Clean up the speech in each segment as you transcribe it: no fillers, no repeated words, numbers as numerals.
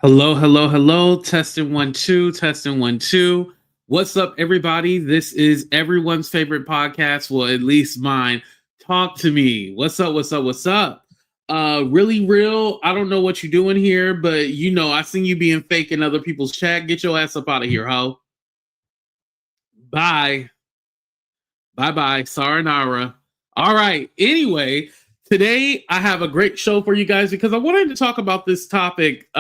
Hello, hello, hello. Testing 1 2, testing 1 2. What's up, everybody? This is everyone's favorite podcast, well, at least mine. Talk to me. What's up? What's up? What's up? Really real. I don't know what you're doing here, but I seen you being fake in other people's chat. Get your ass up out of here, ho. Bye. Bye. Sayonara. All right. Anyway, today I have a great show for you guys because I wanted to talk about this topic.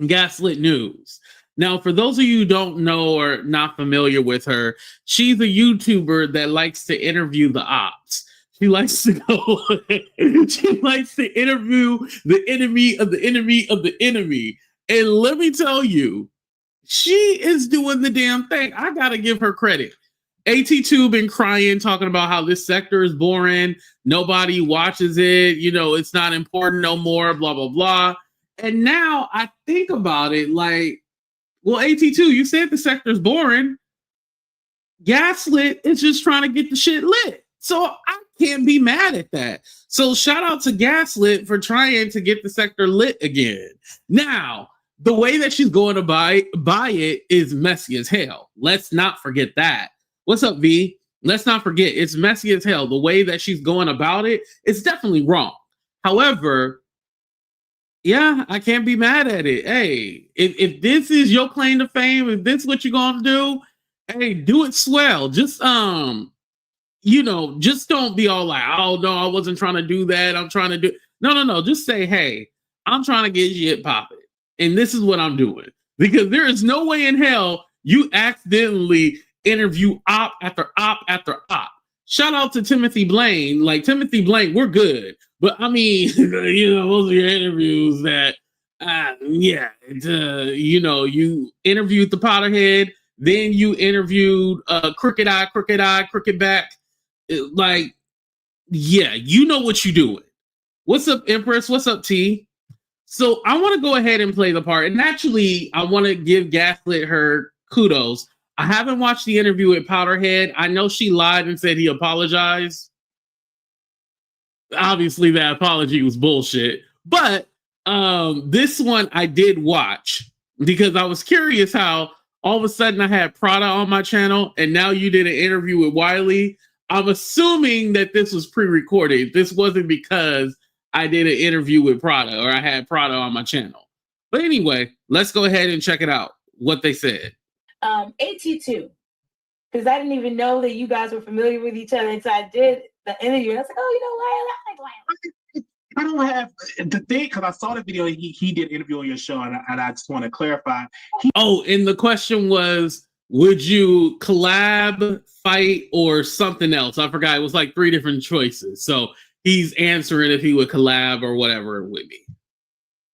Gaslit news. Now, for those of you who don't know or not familiar with her, she's a YouTuber that likes to interview the ops. She likes to go, she likes to interview the enemy of the enemy of the enemy. And let me tell you, she is doing the damn thing. I gotta give her credit. AT2 been crying, talking about how this sector is boring. Nobody watches it. It's not important no more, blah, blah, blah. And now I think about it like, well, AT2, you said the sector's boring. Gaslit is just trying to get the shit lit. So I can't be mad at that. So shout out to Gaslit for trying to get the sector lit again. Now, the way that she's going to buy it is messy as hell. Let's not forget that. What's up, V? Let's not forget, it's messy as hell. The way that she's going about it is definitely wrong. However, yeah, I can't be mad at it. Hey, if this is your claim to fame, if this is what you're gonna do, hey, do it swell. Just just don't be all like, oh no, I wasn't trying to do that. I'm trying to do no. Just say, hey, I'm trying to get shit popping, and this is what I'm doing. Because there is no way in hell you accidentally interview op after op after op. Shout out to Timothy Blaine. Like Timothy Blaine, we're good. But I mean, those are your interviews that, you interviewed the powderhead, then you interviewed crooked eye, crooked back. Like, yeah, you know what you're doing. What's up, Empress? What's up, T? So I want to go ahead and play the part. And actually, I want to give Gaslit her kudos. I haven't watched the interview with Powderhead. I know she lied and said he apologized. Obviously, that apology was bullshit. But this one I did watch because I was curious how all of a sudden I had Prada on my channel and now you did an interview with Wylie. I'm assuming that this was pre-recorded. This wasn't because I did an interview with Prada or I had Prada on my channel. But anyway, let's go ahead and check it out, what they said. AT2, because I didn't even know that you guys were familiar with each other. And so I did the interview. And I was like, I don't have the thing because I saw the video. He did interview on your show, and I just want to clarify. And the question was, would you collab, fight, or something else? I forgot. It was like 3 different choices. So he's answering if he would collab or whatever it would be.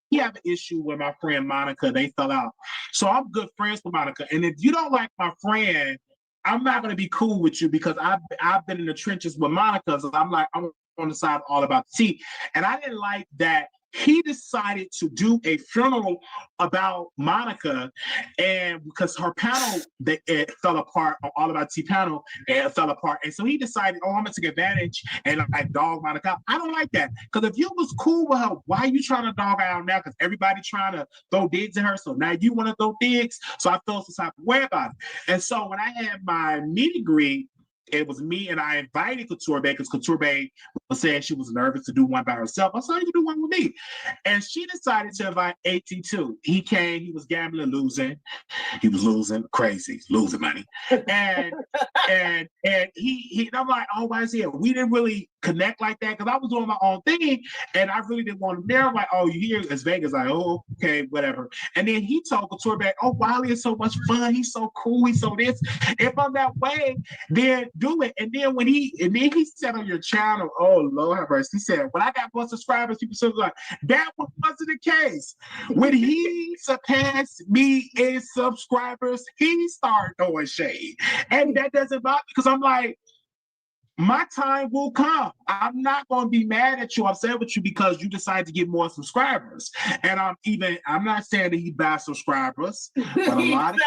He have an issue with my friend Monica. They fell out. So I'm good friends with Monica. And if you don't like my friend, I'm not going to be cool with you because I've been in the trenches with Monica. So I'm on the side all about the tea. And I didn't like that he decided to do a funeral about Monica, and because her panel it fell apart, all about tea panel, it fell apart, and so he decided, oh, I'm gonna take advantage and like dog Monica. I don't like that because if you was cool with her, why are you trying to dog her out now? Because everybody trying to throw digs at her, so now you want to throw digs. So I felt some type of way about it, and so when I had my meet and greet, it was me, and I invited Couture Bay because Couture Bay was saying she was nervous to do one by herself. I said, you can do one with me. And she decided to invite AT2. He came, he was gambling, losing. He was losing, crazy, losing money. And he I'm like, oh, why is he here? We didn't really connect like that because I was doing my own thing, and I really didn't want him there. I'm like, oh, you here? It's Vegas. Like, oh, okay, whatever. And then he told Couture Bay, oh, Wylie is so much fun. He's so cool. He's so this. If I'm that way, then do it. And then he said on your channel, oh Lord have mercy, he said, when I got more subscribers, people said like that wasn't the case. When he surpassed me in subscribers, he started throwing shade. And that doesn't bother me because I'm like, my time will come. I'm not going to be mad at you, upset with you because you decide to get more subscribers. And I'm not saying that he buys subscribers, but a lot of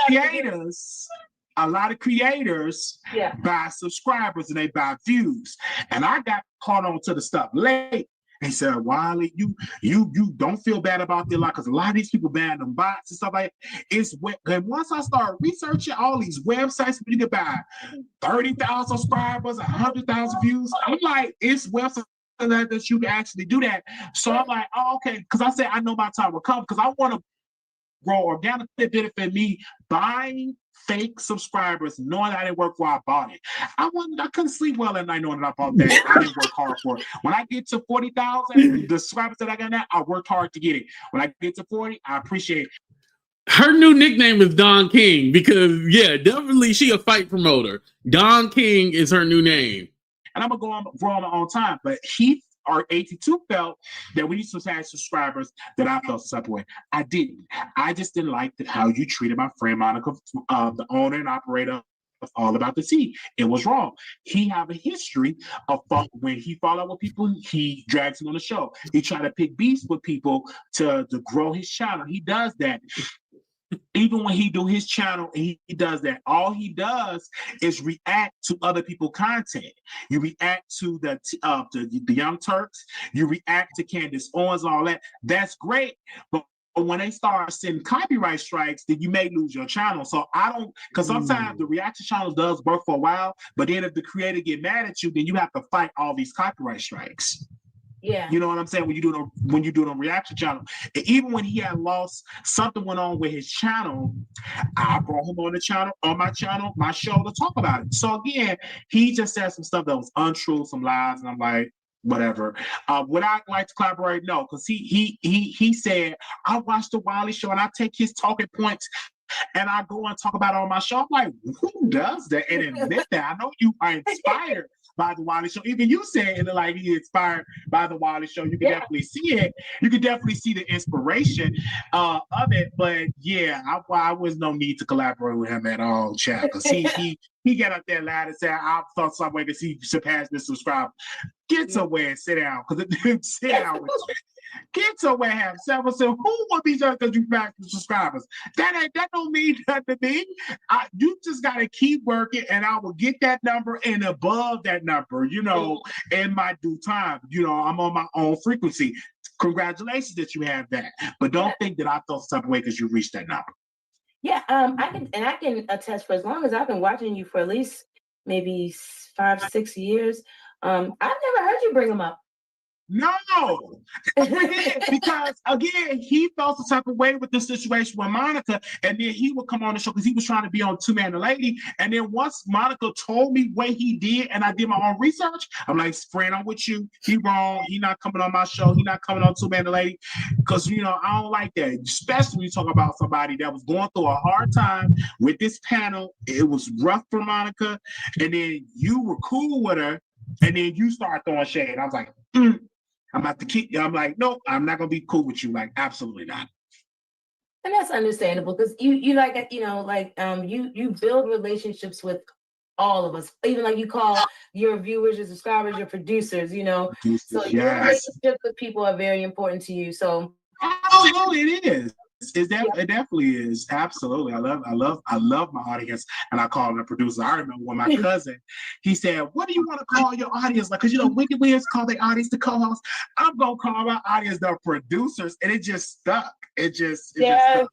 creators buy subscribers and they buy views. And I got caught on to the stuff late. And said, Wylie, you don't feel bad about their life because a lot of these people ban them bots and stuff like that. And once I started researching all these websites, you can buy 30,000 subscribers, 100,000 views. I'm like, it's websites that you can actually do that. So I'm like, oh, okay, because I said I know my time will come because I want to grow organic benefit me buying fake subscribers, knowing I didn't work for I bought it. I couldn't sleep well at night knowing that I bought that. I didn't work hard for it. When I get to 40,000, the subscribers that I got now, I worked hard to get it. When I get to 40, I appreciate it. Her new nickname is Don King because, yeah, definitely she a fight promoter. Don King is her new name. And I'm going to grow on my own time. But our 82 felt that we used to have subscribers that I felt separate. I didn't. I just didn't like how you treated my friend Monica, the owner and operator of All About the Tea. It was wrong. He have a history of when he fall out with people, he drags them on the show. He try to pick beefs with people to grow his channel. He does that. Even when he do his channel, he does that. All he does is react to other people's content. You react to the Young Turks. You react to Candace Owens and all that. That's great. But when they start sending copyright strikes, then you may lose your channel. So I don't, because sometimes the reaction channels does work for a while, but then if the creator get mad at you, then you have to fight all these copyright strikes. Yeah. You know what I'm saying? When you do it on reaction channel. And even when he had lost, something went on with his channel, I brought him on my channel, my show to talk about it. So again, he just said some stuff that was untrue, some lies, and I'm like, whatever. Would I like to collaborate? No, because he said, I watched the Wylie show and I take his talking points and I go and talk about it on my show. I'm like, who does that and admit that? I know you are inspired by the Wylie show. Even you said it like he inspired by the Wylie show. You can definitely see it. You can definitely see the inspiration of it. But yeah, I was no need to collaborate with him at all, chat. Because he got up there loud and said, I thought some way to see surpass this subscriber. Get somewhere and sit down. Because it didn't sit down with you. Get somewhere and have several. So who will be just because you back the subscribers? That don't mean nothing to me. You just gotta keep working, and I will get that number and above that number. In my due time. I'm on my own frequency. Congratulations that you have that, but don't think that I felt some way because you reached that number. Yeah, I can attest for as long as I've been watching you for at least maybe 5-6 years. I've never heard you bring them up. No, because again, he felt the type of way with the situation with Monica, and then he would come on the show because he was trying to be on Two Man and Lady. And then once Monica told me what he did, and I did my own research, I'm like, friend, I'm with you. He wrong. He not coming on my show. He not coming on Two Man and Lady, because I don't like that, especially when you talk about somebody that was going through a hard time with this panel. It was rough for Monica, and then you were cool with her, and then you start throwing shade. I was like, I'm about to keep you. I'm like, no, I'm not gonna be cool with you. Like, absolutely not. And that's understandable because you like you build relationships with all of us. Even like you call your viewers, your subscribers, your producers. So your relationships with people are very important to you. So absolutely, it is. It definitely is. Absolutely. I love my audience, and I call them a producer. I remember when my cousin, he said, what do you want to call your audience? Like, because Wicked Williams call their audience the co-host. I'm gonna call my audience the producers, and it just stuck. It just stuck.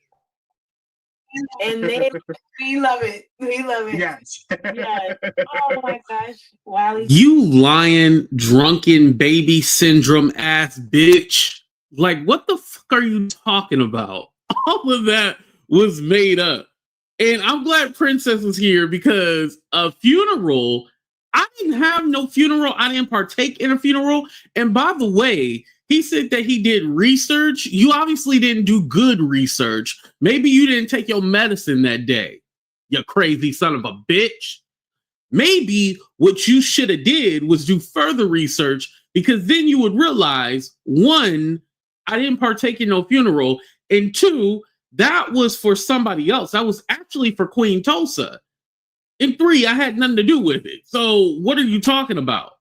And we love it. We love it. Yes. Yes. Oh my gosh. Wylie. You lying, drunken, baby syndrome ass bitch. Like, what the fuck are you talking about? All of that was made up. And I'm glad Princess was here because a funeral, I didn't have no funeral. I didn't partake in a funeral. And by the way, he said that he did research. You obviously didn't do good research. Maybe you didn't take your medicine that day, you crazy son of a bitch. Maybe what you should have did was do further research, because then you would realize, one, I didn't partake in no funeral, and two, that was for somebody else. That was actually for Queen Tulsa. And three, I had nothing to do with it. So what are you talking about?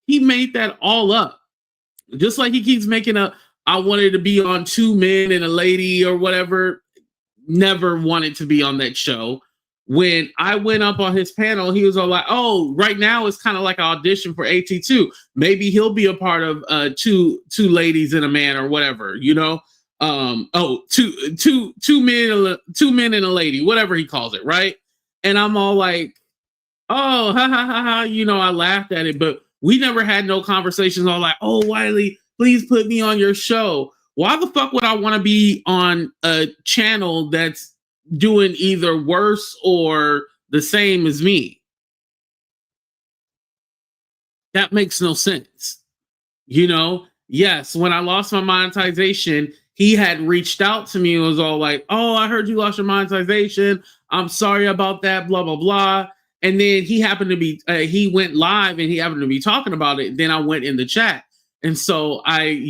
He made that all up. Just like he keeps making up, I wanted to be on Two Men and a Lady or whatever. Never wanted to be on that show. when I went up on his panel, he was all like, "Oh, right now it's kind of like an audition for AT2. Maybe he'll be a part of two ladies and a man or whatever, you know? Two men and a lady, whatever he calls it, right?" And I'm all like, "Oh, ha ha ha ha," you know, I laughed at it, but we never had no conversations all like, "Oh, Wylie, please put me on your show." Why the fuck would I want to be on a channel that's doing either worse or the same as me? That makes no sense. You know, yes, when I lost my monetization, he had reached out to me and was all like, "Oh, I heard you lost your monetization. I'm sorry about that, blah, blah, blah." And then he happened to be, he went live and he happened to be talking about it. Then I went in the chat. And so I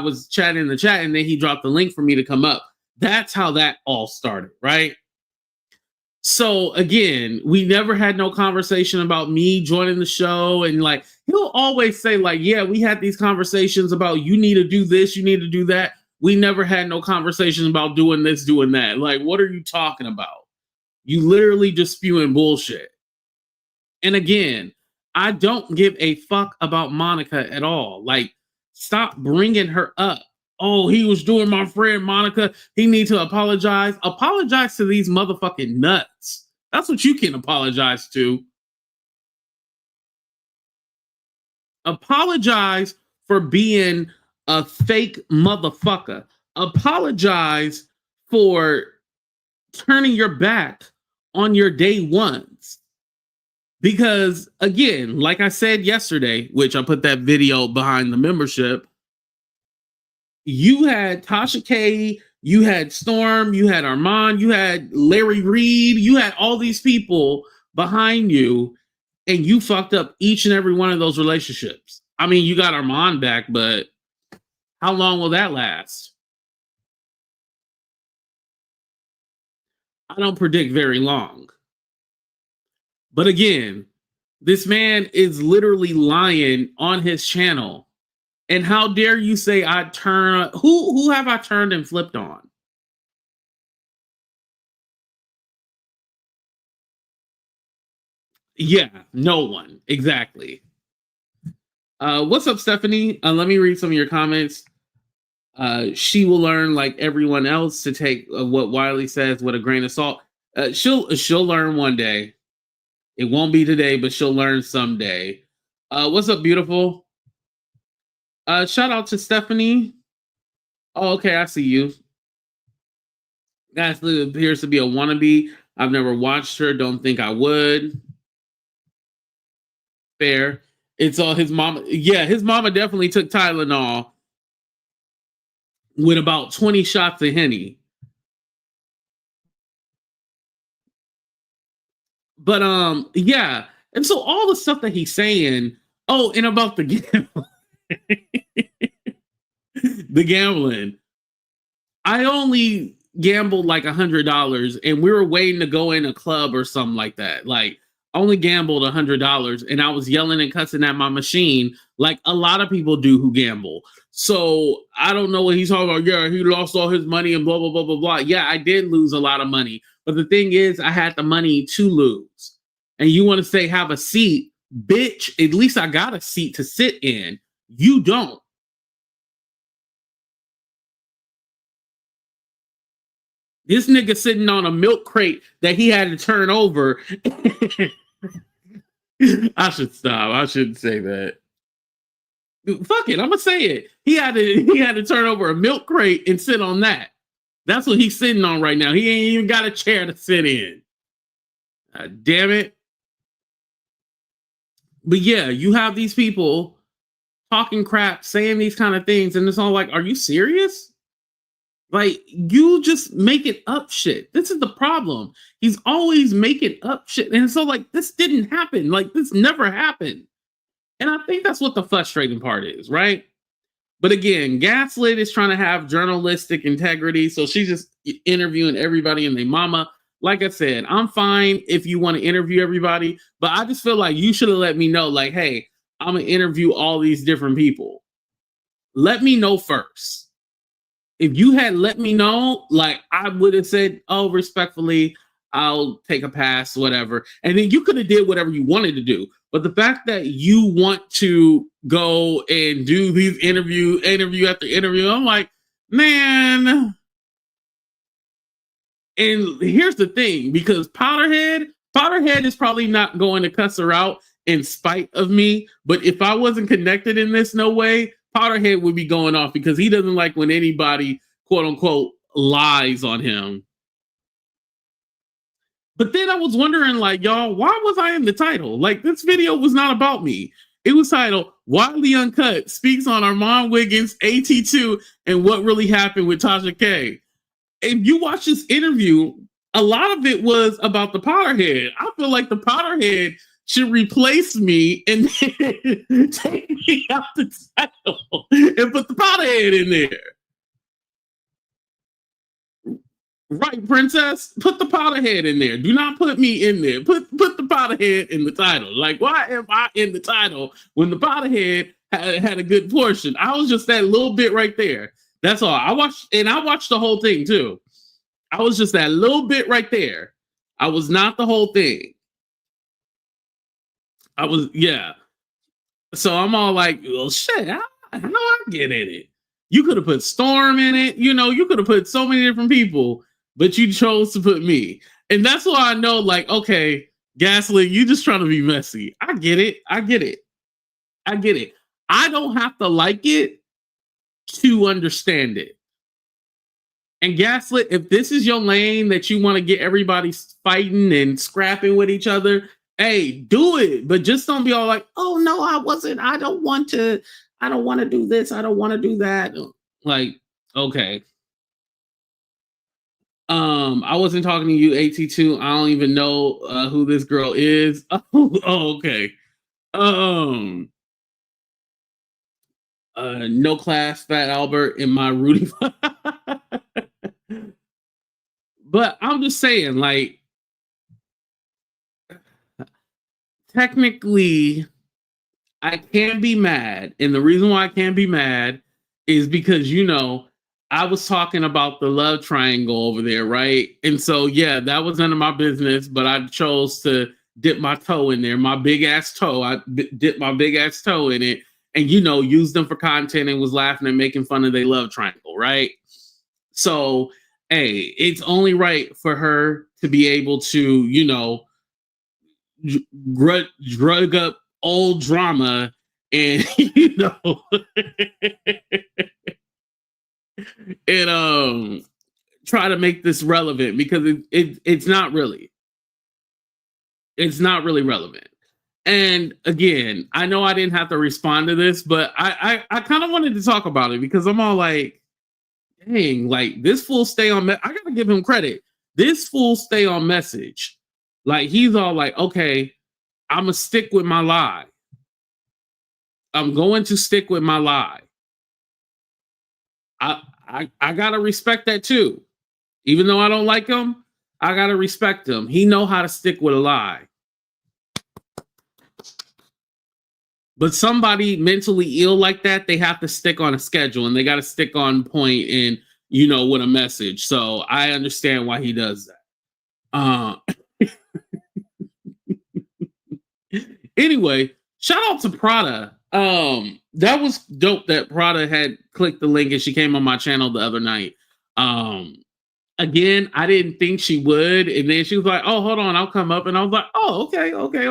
was chatting in the chat and then he dropped the link for me to come up. That's how that all started, right? So again, we never had no conversation about me joining the show. And like, he'll always say like, "Yeah, we had these conversations about you need to do this, you need to do that." We never had no conversations about doing this, doing that. Like, what are you talking about? You literally just spewing bullshit. And again, I don't give a fuck about Monica at all. Like, stop bringing her up. "Oh, he was doing my friend Monica. He needs to apologize." Apologize to these motherfucking nuts. That's what you can apologize to. Apologize for being a fake motherfucker. Apologize for turning your back on your day ones. Because again, like I said yesterday, which I put that video behind the membership, you had Tasha K, you had Storm, you had Armand, you had Larry Reed, you had all these people behind you, and you fucked up each and every one of those relationships. I mean, you got Armand back, but how long will that last? I don't predict very long. But again, this man is literally lying on his channel. And how dare you say I turn, who have I turned and flipped on? Yeah, no one. Exactly. What's up, Stephanie? Let me read some of your comments. She will learn like everyone else to take what Wylie says with a grain of salt. She'll learn one day. It won't be today, but she'll learn someday. What's up, beautiful? Shout out to Stephanie. Oh, okay, I see you. Gaslit appears to be a wannabe. I've never watched her. Don't think I would. Fair. It's all his mama. Yeah, his mama definitely took Tylenol with about 20 shots of Henny. But yeah. And so all the stuff that he's saying, oh, and about the the gambling. I only gambled like $100 and we were waiting to go in a club or something like that. Like, I only gambled $100 and I was yelling and cussing at my machine like a lot of people do who gamble. So I don't know what he's talking about. Yeah, he lost all his money and blah, blah, blah, blah, blah. Yeah, I did lose a lot of money. But the thing is, I had the money to lose. And you want to say have a seat? Bitch, at least I got a seat to sit in. You don't. This nigga sitting on a milk crate that he had to turn over. I should stop. I shouldn't say that. Fuck it, I'm gonna say it. He had to turn over a milk crate and sit on that. That's what he's sitting on right now. He ain't even got a chair to sit in. Damn it. But yeah, you have these people talking crap, saying these kind of things, and it's all like, are you serious? Like, you just making up shit. This is the problem. He's always making up shit. And so, like, this didn't happen. Like, this never happened. And I think that's what the frustrating part is, right? But again, Gaslit is trying to have journalistic integrity. So she's just interviewing everybody and their mama. Like I said, I'm fine if you want to interview everybody. But I just feel like you should have let me know, like, hey, I'm going to interview all these different people. Let me know first. If you had let me know, like, I would have said, oh, respectfully, I'll take a pass, whatever. And then you could have did whatever you wanted to do. But the fact that you want to go and do these interview after interview, I'm like, man. And here's the thing, because Powderhead is probably not going to cuss her out in spite of me. But if I wasn't connected in this no way, Powderhead would be going off because he doesn't like when anybody, quote unquote, lies on him. But then I was wondering, like, y'all, why was I in the title? Like, this video was not about me. It was titled, Wylie Uncut speaks on Armand Wiggins, AT2, and what really happened with Tasha K. If you watch this interview, a lot of it was about the Powderhead. I feel like the Powderhead should replace me and take me out the title and put the Powderhead in there. Right, princess? Put the Powderhead in there. Do not put me in there. Put the Powderhead in the title. Like, why am I in the title when the Powderhead had a good portion? I was just that little bit right there. That's all. I watched the whole thing too. I was just that little bit right there. I was not the whole thing. I was, yeah. So I'm all like, well, shit, how do I get in it? You could have put Storm in it. You know, you could have put so many different people, but you chose to put me. And that's why I know, like, okay, Gaslit, you just trying to be messy. I get it. I don't have to like it to understand it. And Gaslit, if this is your lane that you want to get everybody fighting and scrapping with each other, hey, do it. But just don't be all like, oh no, I wasn't. I don't want to do this. I don't want to do that. Like, okay. I wasn't talking to you, AT2. I don't even know who this girl is. Oh, okay. No class, Fat Albert in my Rudy. But I'm just saying, like, technically, I can be mad. And the reason why I can't be mad is because, you know, I was talking about the love triangle over there, right? And so, yeah, that was none of my business, but I chose to dip my toe in there, my big ass toe. I dipped my big ass toe in it and, you know, used them for content and was laughing and making fun of their love triangle, right? So, hey, it's only right for her to be able to, you know, drug up old drama and, you know, and try to make this relevant because it's not really. It's not really relevant. And again, I know I didn't have to respond to this, but I kind of wanted to talk about it because I'm all like, dang, like this fool stay on. I gotta give him credit. This fool stay on message. Like he's all like, okay, I'm gonna stick with my lie. I'm going to stick with my lie. I gotta respect that too. Even though I don't like him, I gotta respect him. He know how to stick with a lie. But somebody mentally ill like that, they have to stick on a schedule and they got to stick on point and, you know, with a message. So I understand why he does that. Anyway, shout out to Prada. That was dope that Prada had clicked the link and she came on my channel the other night. Again, I didn't think she would. And then she was like, oh, hold on, I'll come up. And I was like, oh,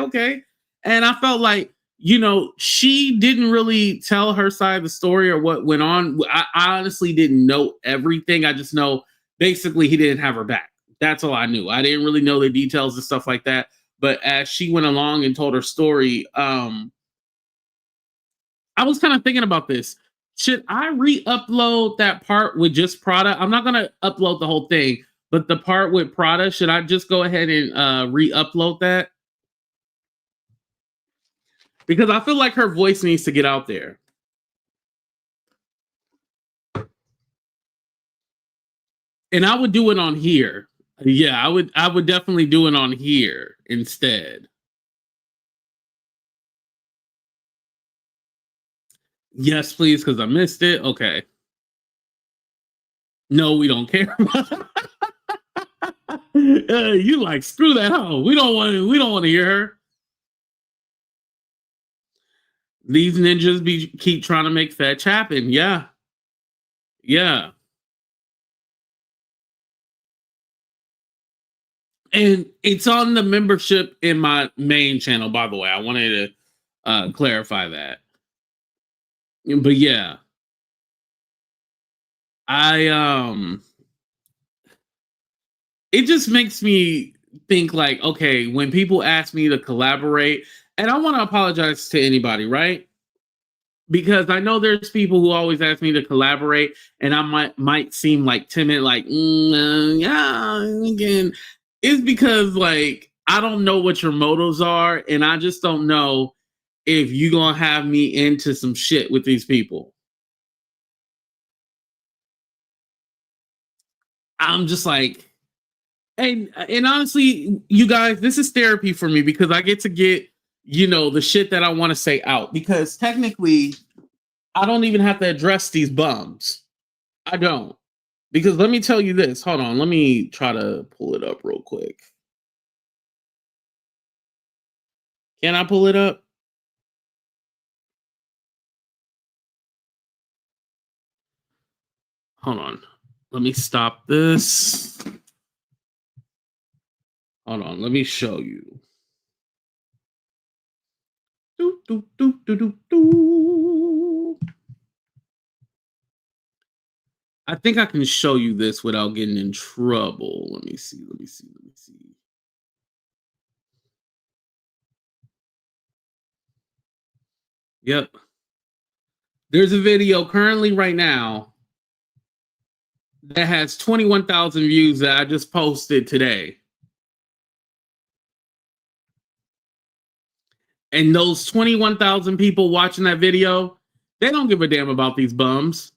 okay. And I felt like, you know, she didn't really tell her side of the story or what went on. I honestly didn't know everything. I just know basically he didn't have her back. That's all I knew. I didn't really know the details and stuff like that. But as she went along and told her story, I was kind of thinking about this. Should I re-upload that part with just Prada? I'm not going to upload the whole thing, but the part with Prada, should I just go ahead and re-upload that? Because I feel like her voice needs to get out there. And I would do it on here. Yeah, I would definitely do it on here instead. Yes, please, because I missed it. Okay. No, we don't care. You like, screw that hoe. We don't want to hear her. These ninjas keep trying to make fetch happen. Yeah. Yeah. And it's on the membership in my main channel, by the way. I wanted to clarify that. But yeah. It just makes me think like, okay, when people ask me to collaborate, and I want to apologize to anybody, right? Because I know there's people who always ask me to collaborate, and I might seem like timid, like, yeah, again. It's because like I don't know what your motives are, and I just don't know if you're gonna have me into some shit with these people. I'm just like, and honestly, you guys, this is therapy for me because I get to get, the shit that I want to say out. Because technically, I don't even have to address these bums. I don't. Because let me tell you this. Hold on. Let me try to pull it up real quick. Can I pull it up? Hold on. Let me stop this. Hold on. Let me show you. Do, do, do, do, do, do. I think I can show you this without getting in trouble. Let me see. Yep. There's a video currently right now that has 21,000 views that I just posted today. And those 21,000 people watching that video, they don't give a damn about these bums.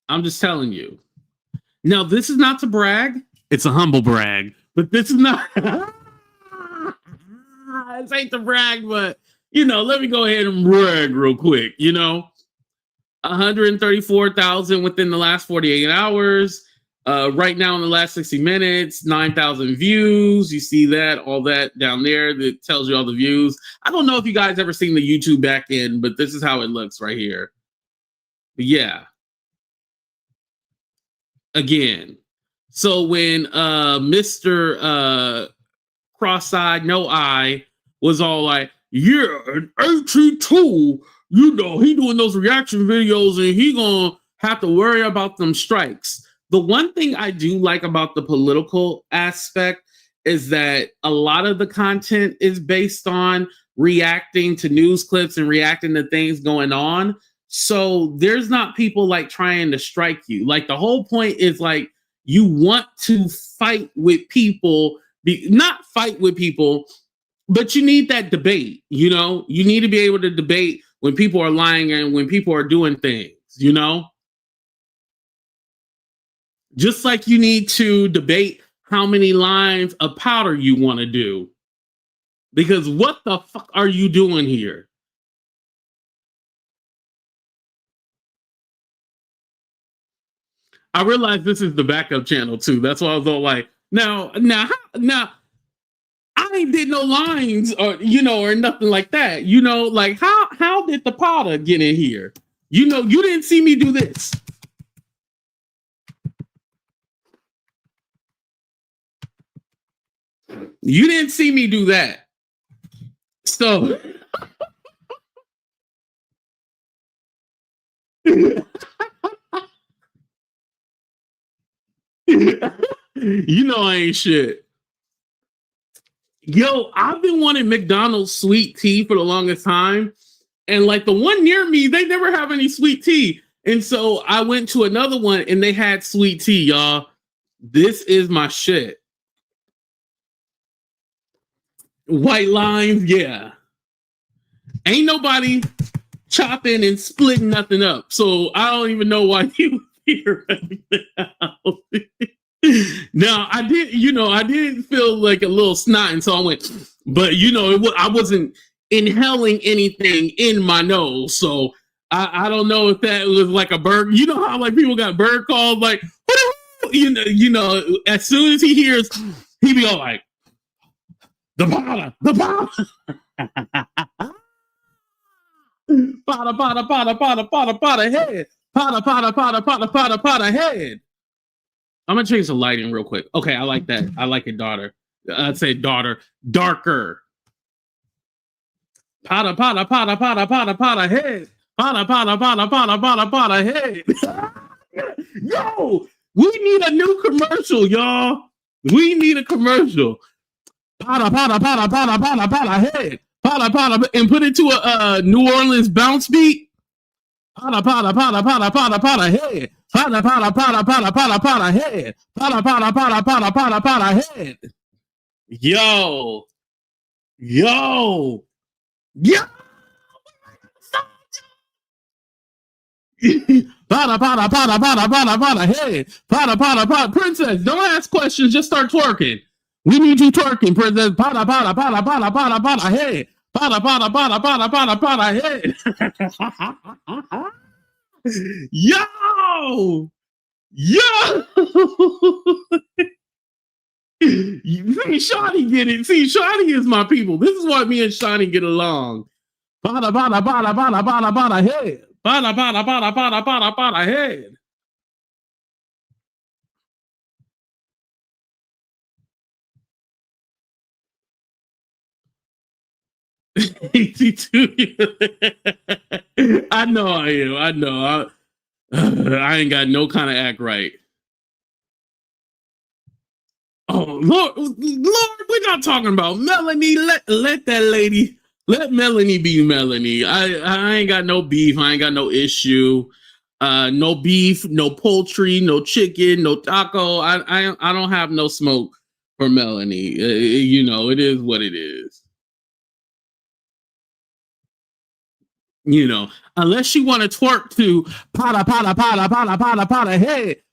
I'm just telling you. Now, this is not to brag. It's a humble brag. But this is not... This ain't to brag, but, let me go ahead and brag real quick, 134,000 within the last 48 hours. Right now in the last 60 minutes, 9,000 views. You see that, all that down there that tells you all the views. I don't know if you guys ever seen the YouTube back end, but this is how it looks right here. But yeah. Again. So when Mr. Cross-eyed, no eye was all like, yeah, an AT2, he doing those reaction videos and he gonna have to worry about them strikes. The one thing I do like about the political aspect is that a lot of the content is based on reacting to news clips and reacting to things going on. So there's not people like trying to strike you. Like the whole point is like you want to fight with people, not fight with people, but you need that debate. You need to be able to debate when people are lying and when people are doing things, Just like you need to debate how many lines of powder you want to do. Because what the fuck are you doing here? I realize this is the backup channel too. That's why I was all like, now, I ain't did no lines or, or nothing like that. Like how did the powder get in here? You didn't see me do this. You didn't see me do that. So I ain't shit. Yo, I've been wanting McDonald's sweet tea for the longest time. And like the one near me, they never have any sweet tea. And so I went to another one and they had sweet tea, y'all. This is my shit. White lines, yeah. Ain't nobody chopping and splitting nothing up. So I don't even know why you here right now. Now I did feel like a little snot, and so I went, but I wasn't inhaling anything in my nose, so I don't know if that was like a bird. You know how like people got bird calls, like you know, as soon as he hears, he be all like, the powder. Powder head. Powder head. I'm gonna change the lighting real quick. Okay, I like that. I like it, daughter. I'd say daughter. Darker. Powder head. Powder head. Yo, we need a new commercial, y'all. We need a commercial. Powder head. Powder, and put it to a New Orleans bounce beat. Powder head. Powder head. Powder head. Yo. Powder head. Powder. Princess, don't ask questions, just start twerking. We need you twerking, princess. Powder head. Powder head. Yo. See, Shawty get it. See, Shawty is my people. This is why me and Shawty get along. Powder head. Powder head. I know I am. I know. I ain't got no kind of act right. Oh Lord, we're not talking about Melanie. Let that lady. Let Melanie be Melanie. I ain't got no beef. I ain't got no issue. No beef, no poultry, no chicken, no taco. I don't have no smoke for Melanie. You know, it is what it is. You know, unless you want to twerk to powder head,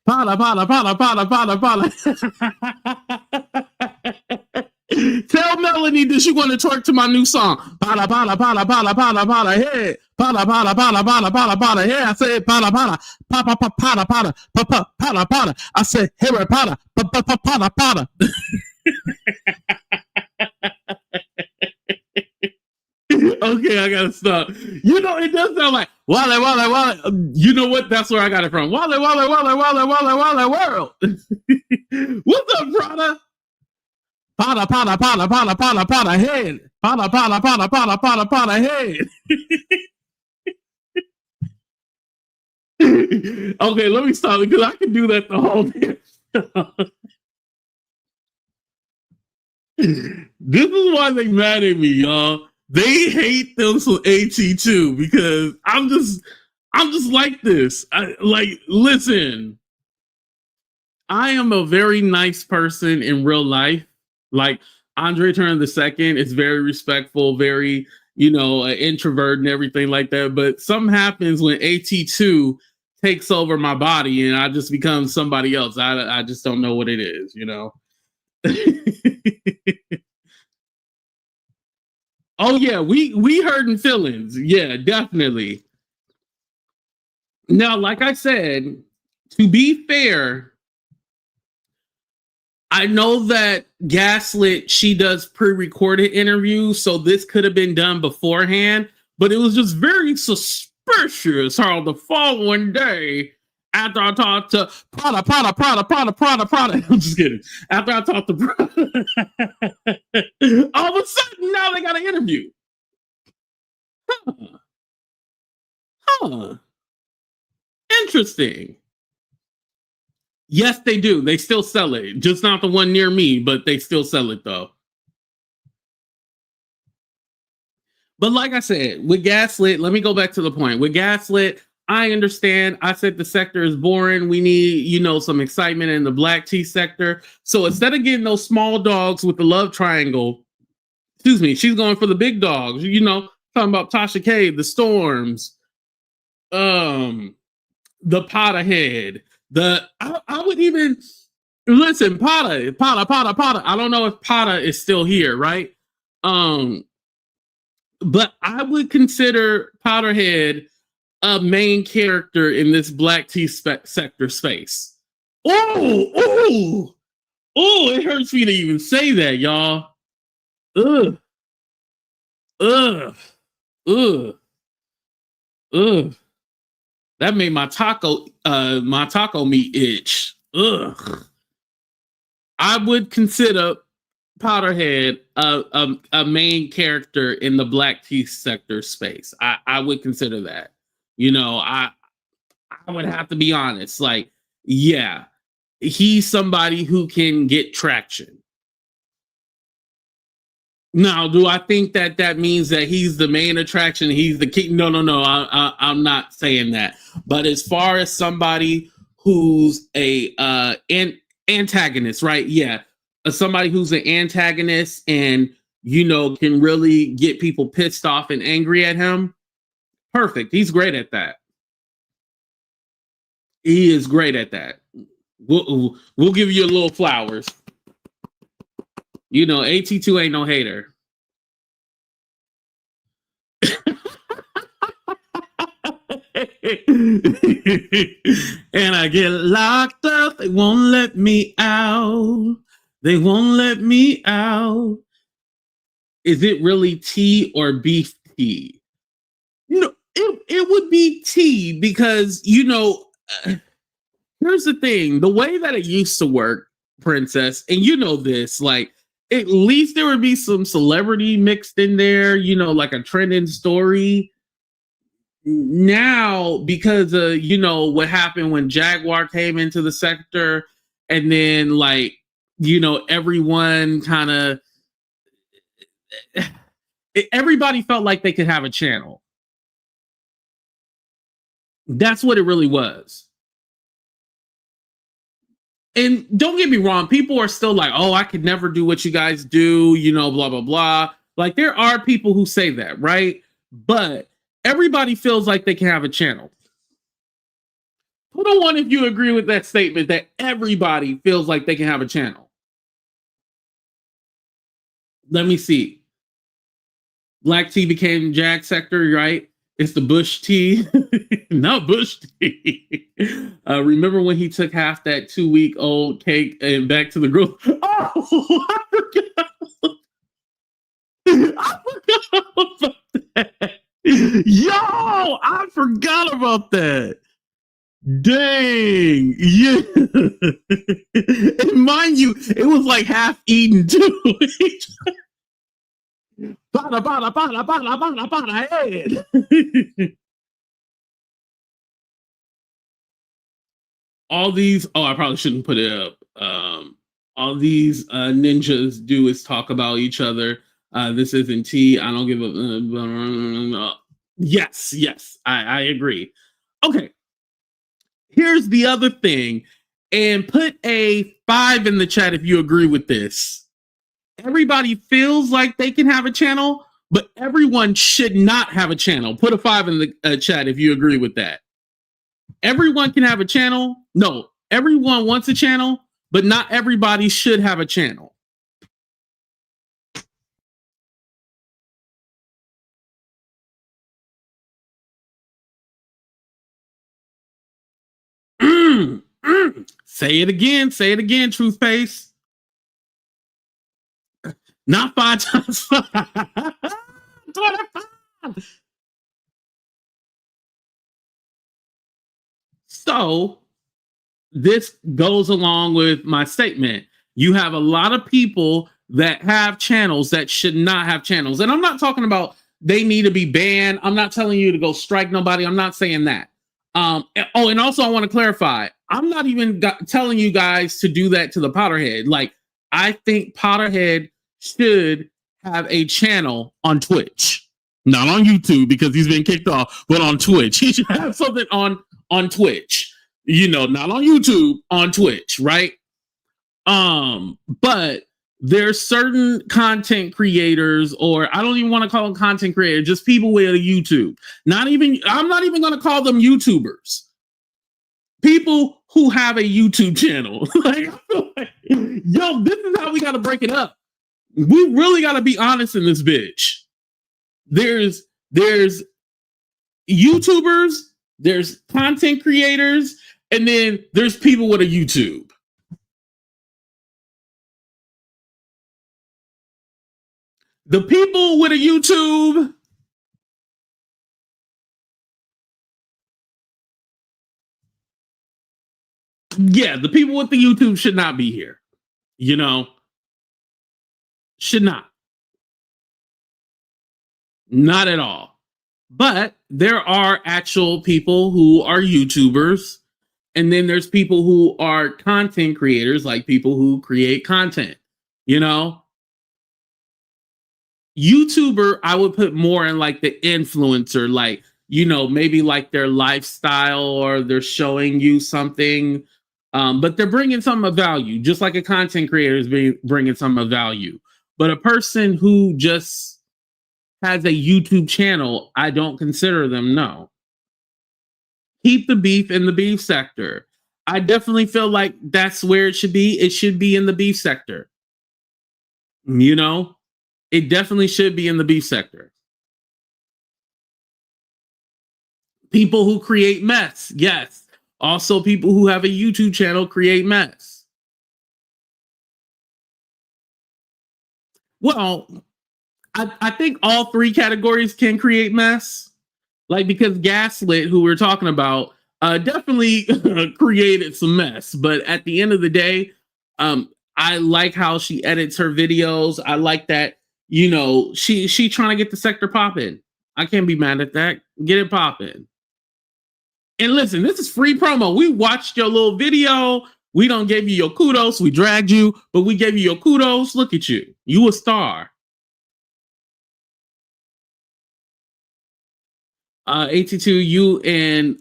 powder. Tell Melanie that she want to twerk to my new song. Powder head, powder head. I said powder. I said Harry Potter, powder. Okay, I gotta stop. You know, it does sound like Wylie. You know what? That's where I got it from. Wylie world. What's up, Prada? Powder head. Powder head. Okay, let me stop because I can do that the whole day. This is why they mad at me, y'all. They hate them from AT2 because I'm just like this. Listen, I am a very nice person in real life. Like Andre Turner II is very respectful, very, you know, an introvert and everything like that. But something happens when AT2 takes over my body and I just become somebody else. I just don't know what it is, you know. Oh yeah, we hurting feelings. Yeah, definitely. Now, like I said, to be fair, I know that Gaslit, she does pre-recorded interviews, so this could have been done beforehand, but it was just very suspicious how the following day, after I talked to Prada. I'm just kidding. After I talked to Prada, all of a sudden now they got an interview. Huh. Interesting. Yes, they do. They still sell it. Just not the one near me, but they still sell it though. But like I said, with Gaslit, let me go back to the point. With Gaslit, I understand. I said the sector is boring. We need, you know, some excitement in the BlackTea sector. So instead of getting those small dogs with the love triangle, excuse me, she's going for the big dogs. You know, talking about Tasha K, the Storms, the Powderhead. I would even listen, Potter. I don't know if Potter is still here, right? But I would consider Powderhead a main character in this BlackTea sector space. Oh, it hurts me to even say that, y'all. Ugh. Ugh. Ugh. Ugh. That made my taco meat itch. Ugh. I would consider Powderhead a main character in the BlackTea Sector space. I would consider that. I would have to be honest. Like, yeah, he's somebody who can get traction. Now, do I think that means that he's the main attraction? He's the king? No. I'm not saying that. But as far as somebody who's a antagonist, right? Yeah, somebody who's an antagonist and can really get people pissed off and angry at him. Perfect. He's great at that. He is great at that. We'll give you a little flowers. AT2 ain't no hater. And I get locked up. They won't let me out. They won't let me out. Is it really tea or beef tea? It would be tea because, here's the thing. The way that it used to work, Princess, and this, like, at least there would be some celebrity mixed in there, like a trending story. Now, because of, what happened when Jaguar came into the sector, and then, like, everyone kind of, everybody felt like they could have a channel. That's what it really was. And don't get me wrong, people are still like, oh, I could never do what you guys do, blah, blah, blah. Like, there are people who say that, right? But everybody feels like they can have a channel. Put a 1 if you agree with that statement that everybody feels like they can have a channel. Let me see. BlackTea became Jag Sector, right? It's the Bush tea, not Bush tea. Remember when he took half that 2-week-old cake and back to the grill? Oh, I forgot. I forgot about that. Yo, I forgot about that. Dang. Yeah. And mind you, it was like half eaten too. Bada, head. All these, I probably shouldn't put it up. All these ninjas do is talk about each other. This isn't tea. I don't give a. Yes, I agree. Okay. Here's the other thing, and put a 5 in the chat if you agree with this. Everybody feels like they can have a channel, but everyone should not have a channel. Put a 5 in the chat if you agree with that. Everyone can have a channel. No, everyone wants a channel, but not everybody should have a channel. Say it again, Truth Face. Not 5 times 5. 25. So this goes along with my statement. You have a lot of people that have channels that should not have channels. And I'm not talking about they need to be banned. I'm not telling you to go strike nobody. I'm not saying that. And also I want to clarify, I'm not even telling you guys to do that to the Powderhead. Like, I think Powderhead should have a channel on Twitch, not on YouTube because he's been kicked off, but on Twitch. He should have something on Twitch, not on YouTube, on Twitch, right? But there's certain content creators, or I don't even want to call them content creators, just people with a YouTube. I'm not even going to call them YouTubers. People who have a YouTube channel. Yo, this is how we got to break it up. We really got to be honest in this bitch. There's YouTubers, there's content creators, And then there's people with a YouTube. The people with a YouTube, yeah, the people with the YouTube should not be here. You know, should not. Not at all. But there are actual people who are YouTubers. And then there's people who are content creators, like people who create content. You know, YouTuber, I would put more in like the influencer, like, you know, maybe like their lifestyle or they're showing you something, but they're bringing something of value, just like a content creator is bringing something of value. But a person who just has a YouTube channel, I don't consider them, no. Keep the beef in the beef sector. I definitely feel like that's where it should be. It should be in the beef sector. You know? It definitely should be in the beef sector. People who create mess, yes. Also, people who have a YouTube channel create mess. Well, I think all three categories can create mess. Like, because Gaslit, who we're talking about, definitely created some mess. But at the end of the day, I like how she edits her videos. I like that. You know, she trying to get the sector popping. I can't be mad at that. Get it popping. And listen, this is free promo. We watched your little video. We don't give you your kudos. We dragged you, but we gave you your kudos. Look at you. You a star. 82, you and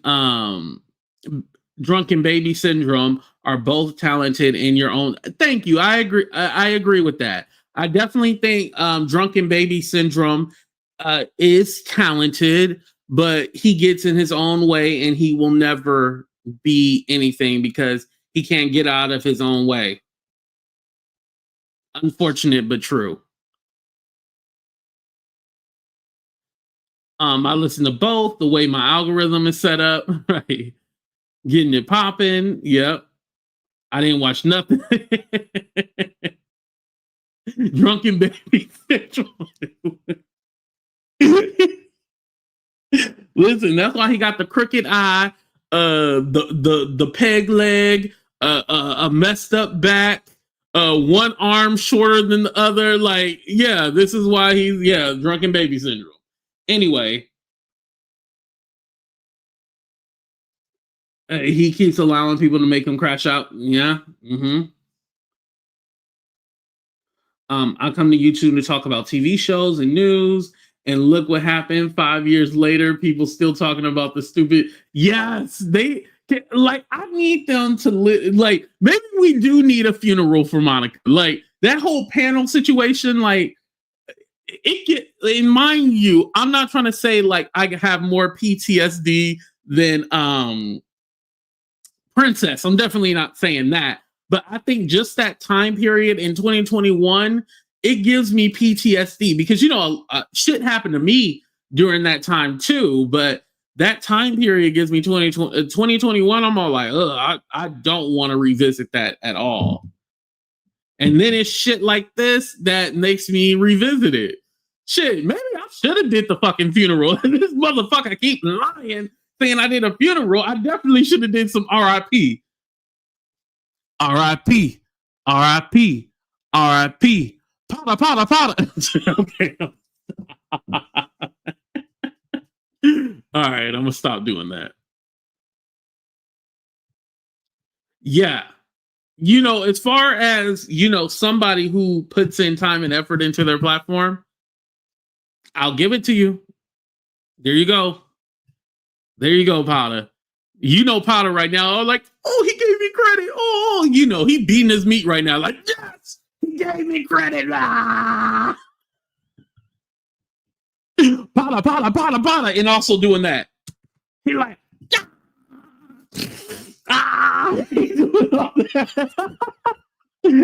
Drunken Baby Syndrome are both talented in your own. Thank you. I agree. I agree with that. I definitely think Drunken Baby Syndrome is talented, but he gets in his own way and he will never be anything because he can't get out of his own way. Unfortunate, but true. I listen to both, the way my algorithm is set up, right? Getting it popping. Yep. I didn't watch nothing. Drunken Baby Syndrome. Listen, that's why he got the crooked eye, the peg leg, a messed up back, one arm shorter than the other. Like, yeah, this is why he's Drunken Baby Syndrome. Anyway, he keeps allowing people to make him crash out. Yeah. I come to YouTube to talk about TV shows and news, and look what happened 5 years later. People still talking about the stupid. Yes, they like. I need them to like. Maybe we do need a funeral for Monica. Like that whole panel situation. Like it get. And mind you, I'm not trying to say like I have more PTSD than Princess. I'm definitely not saying that. But I think just that time period in 2021, it gives me PTSD because, you know, shit happened to me during that time too. But that time period gives me 2021. I'm all like, I don't want to revisit that at all. And then it's shit like this that makes me revisit it. Shit, maybe I should have did the fucking funeral. And this motherfucker keep lying, saying I did a funeral. I definitely should have did some RIP. R.I.P. R.I.P. R.I.P. Potter. Okay. All right, I'm gonna stop doing that. Yeah. You know, as far as, you know, somebody who puts in time and effort into their platform, I'll give it to you. There you go. There you go, Potter. You know Potter right now, like, oh, he gave me credit. Oh, you know, he beating his meat right now. Like, yes, he gave me credit. Ah. Potter. And also doing that. He like, ah. He's doing all that.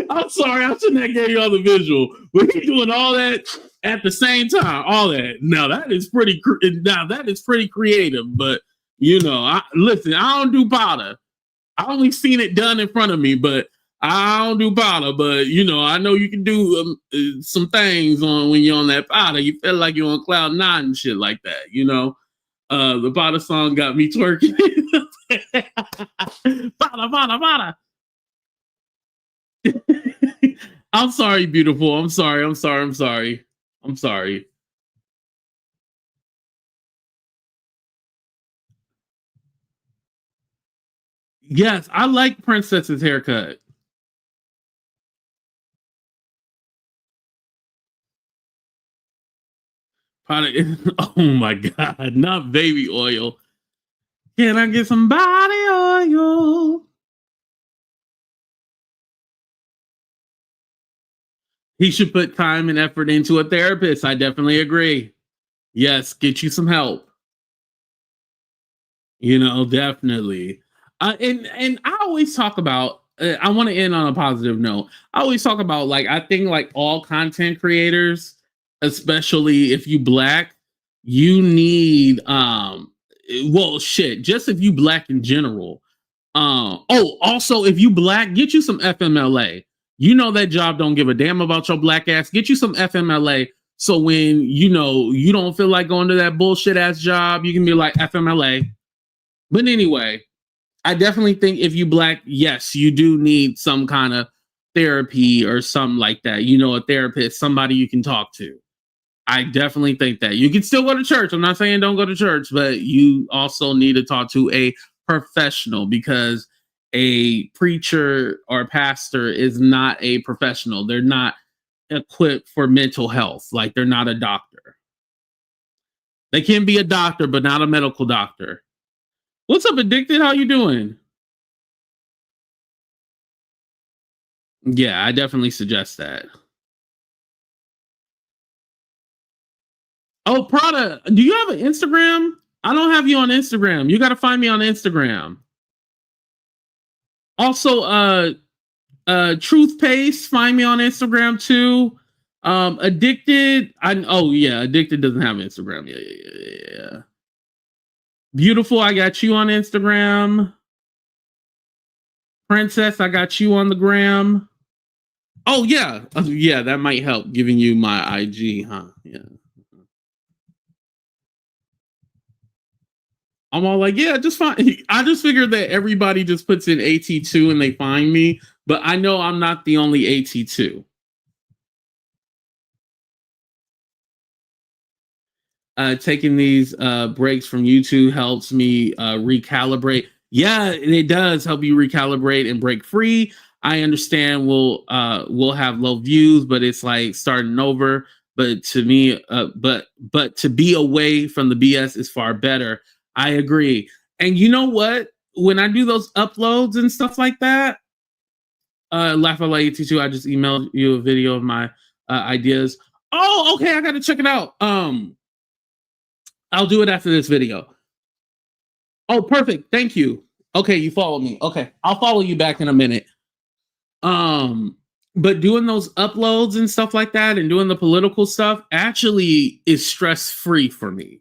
I'm sorry, I shouldn't have gave you all the visual. But he's doing all that at the same time. All that. Now, that is pretty creative. But you know, listen, I don't do Potter. I only seen it done in front of me, but I don't do powder. But you know, I know you can do some things on when you're on that powder. You feel like you're on cloud nine and shit like that. You know, the powder song got me twerking. Powder, powder, powder. I'm sorry, beautiful. I'm sorry. I'm sorry. I'm sorry. I'm sorry. Yes, I like Princess's haircut. Oh my God, not baby oil. Can I get some body oil? He should put time and effort into a therapist. I definitely agree. Yes, get you some help. You know, definitely. And I always talk about. I want to end on a positive note. I always talk about like I think like all content creators, especially if you black, you need well shit. Just if you black in general. Oh, also if you black, get you some FMLA. You know that job don't give a damn about your black ass. Get you some FMLA. So when you know you don't feel like going to that bullshit ass job, you can be like FMLA. But anyway, I definitely think if you black, yes, you do need some kind of therapy or something like that. You know, a therapist, somebody you can talk to. I definitely think that. You can still go to church. I'm not saying don't go to church, but you also need to talk to a professional because a preacher or pastor is not a professional. They're not equipped for mental health. Like they're not a doctor. They can be a doctor, but not a medical doctor. What's up, Addicted? How you doing? Yeah, I definitely suggest that. Oh, Prada, do you have an Instagram? I don't have you on Instagram. You got to find me on Instagram. Also, Truth Paste, find me on Instagram too. Addicted, Addicted doesn't have Instagram. Yeah. Beautiful, I got you on Instagram. Princess, I got you on the gram. Oh yeah, that might help giving you my IG, huh? Yeah. I'm all like, yeah, just fine. I just figured that everybody just puts in AT2 and they find me, but I know I'm not the only AT2. Taking these breaks from YouTube helps me recalibrate. Yeah, it does help you recalibrate and break free. I understand we'll have low views, but it's like starting over. But to me, but to be away from the BS is far better. I agree. And you know what? When I do those uploads and stuff like that, Laugh Out Loud 82, I just emailed you a video of my ideas. Oh, okay, I gotta check it out. I'll do it after this video. Oh, perfect. Thank you. Okay, you follow me. Okay, I'll follow you back in a minute. But doing those uploads and stuff like that and doing the political stuff actually is stress-free for me,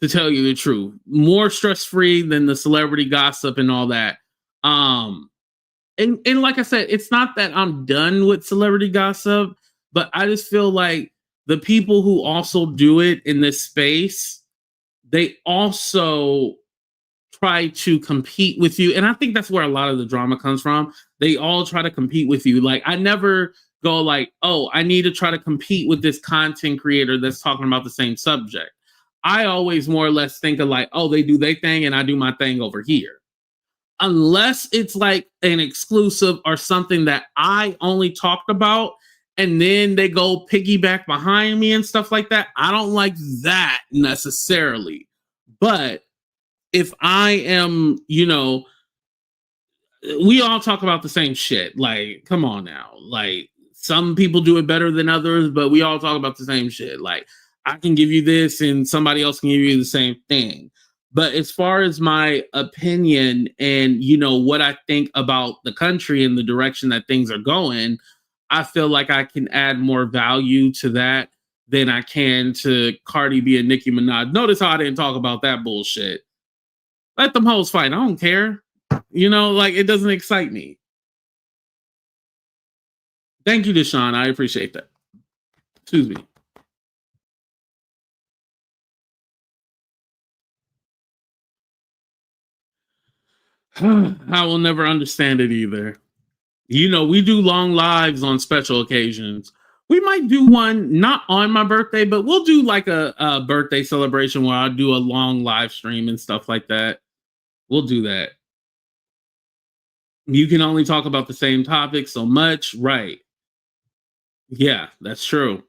to tell you the truth. More stress-free than the celebrity gossip and all that. And like I said, it's not that I'm done with celebrity gossip, but I just feel like the people who also do it in this space, they also try to compete with you. And I think that's where a lot of the drama comes from. They all try to compete with you. Like, I never go like, oh, I need to try to compete with this content creator that's talking about the same subject. I always more or less think of like, oh, they do their thing and I do my thing over here. Unless it's like an exclusive or something that I only talked about and then they go piggyback behind me and stuff like that. I don't like that necessarily. But if I am, you know, we all talk about the same shit. Like, come on now. Like, some people do it better than others, but we all talk about the same shit. Like, I can give you this and somebody else can give you the same thing. But as far as my opinion and, you know, what I think about the country and the direction that things are going, I feel like I can add more value to that than I can to Cardi B and Nicki Minaj. Notice how I didn't talk about that bullshit. Let them hoes fight. I don't care. You know, like it doesn't excite me. Thank you, Deshaun. I appreciate that. Excuse me. I will never understand it either. You know, we do long lives on special occasions. We might do one not on my birthday, but we'll do like a birthday celebration where I'll do a long live stream and stuff like that. We'll do that. You can only talk about the same topic so much, right? Yeah, that's true.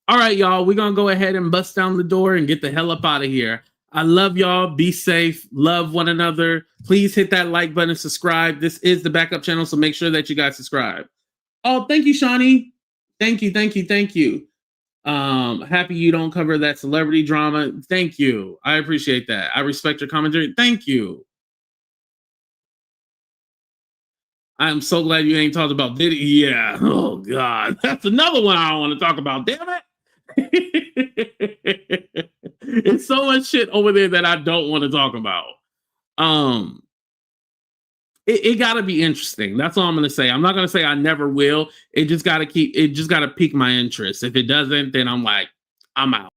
All right, y'all, we're gonna go ahead and bust down the door and get the hell up out of here. I love y'all. Be safe. Love one another. Please hit that like button, subscribe. This is the backup channel, so make sure that you guys subscribe. Oh, thank you, Shawnee. Thank you, thank you, thank you. Happy you don't cover that celebrity drama. Thank you. I appreciate that. I respect your commentary. Thank you. I'm so glad you ain't talked about Diddy. Yeah. Oh, God. That's another one I don't want to talk about. Damn it. It's so much shit over there that I don't want to talk about. It gotta be interesting. That's all I'm gonna say. I'm not gonna say I never will. It just gotta pique my interest. If it doesn't, then I'm like, I'm out.